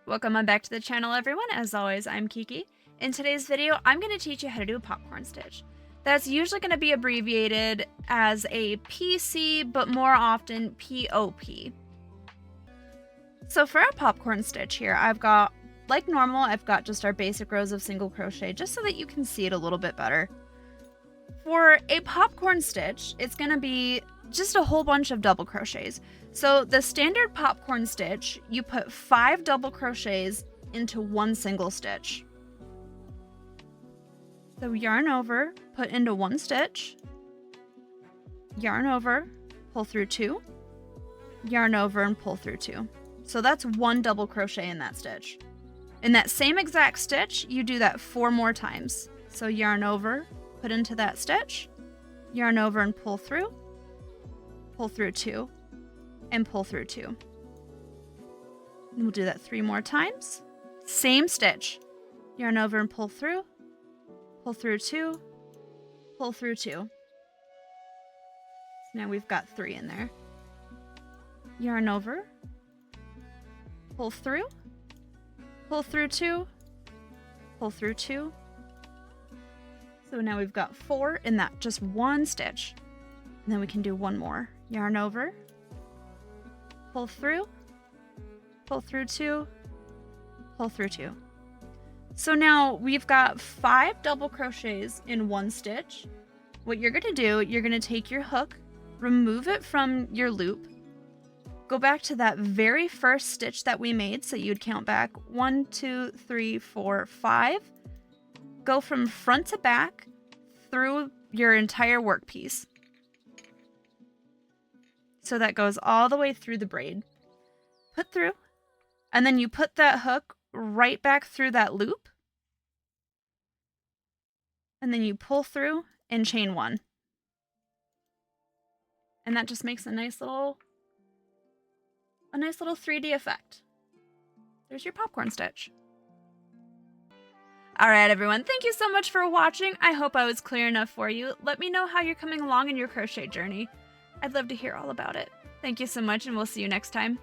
Welcome on back to the channel, everyone. As always, I'm Kiki. In today's video, I'm going to teach you how to do a popcorn stitch. That's usually going to be abbreviated as a PC, but more often POP. So for our popcorn stitch here, I've got, like normal, I've got just our basic rows of single crochet, just so that you can see it a little bit better. For a popcorn stitch, it's going to be just a whole bunch of double crochets. So the standard popcorn stitch, you put 5 double crochets into one single stitch. So yarn over, put into one stitch, yarn over, pull through 2, yarn over and pull through 2. So that's 1 double crochet in that stitch. In that same exact stitch, you do that 4 more times. So yarn over, put into that stitch, yarn over and pull through 2, and pull through 2. And we'll do that 3 more times. Same stitch. Yarn over and pull through 2, pull through 2. So now we've got 3 in there. Yarn over, pull through 2, pull through 2. So now we've got 4 in that just one stitch. And then we can do one more. Yarn over, pull through 2, pull through 2. So now we've got 5 double crochets in one stitch. What you're going to do, you're going to take your hook, remove it from your loop, go back to that very first stitch that we made. So you'd count back 1, 2, 3, 4, 5. Go from front to back through your entire work piece. So that goes all the way through the braid. Put through, and then you put that hook right back through that loop. And then you pull through and chain 1. And that just makes a nice little 3D effect. There's your popcorn stitch. Alright everyone, thank you so much for watching. I hope I was clear enough for you. Let me know how you're coming along in your crochet journey. I'd love to hear all about it. Thank you so much, and we'll see you next time.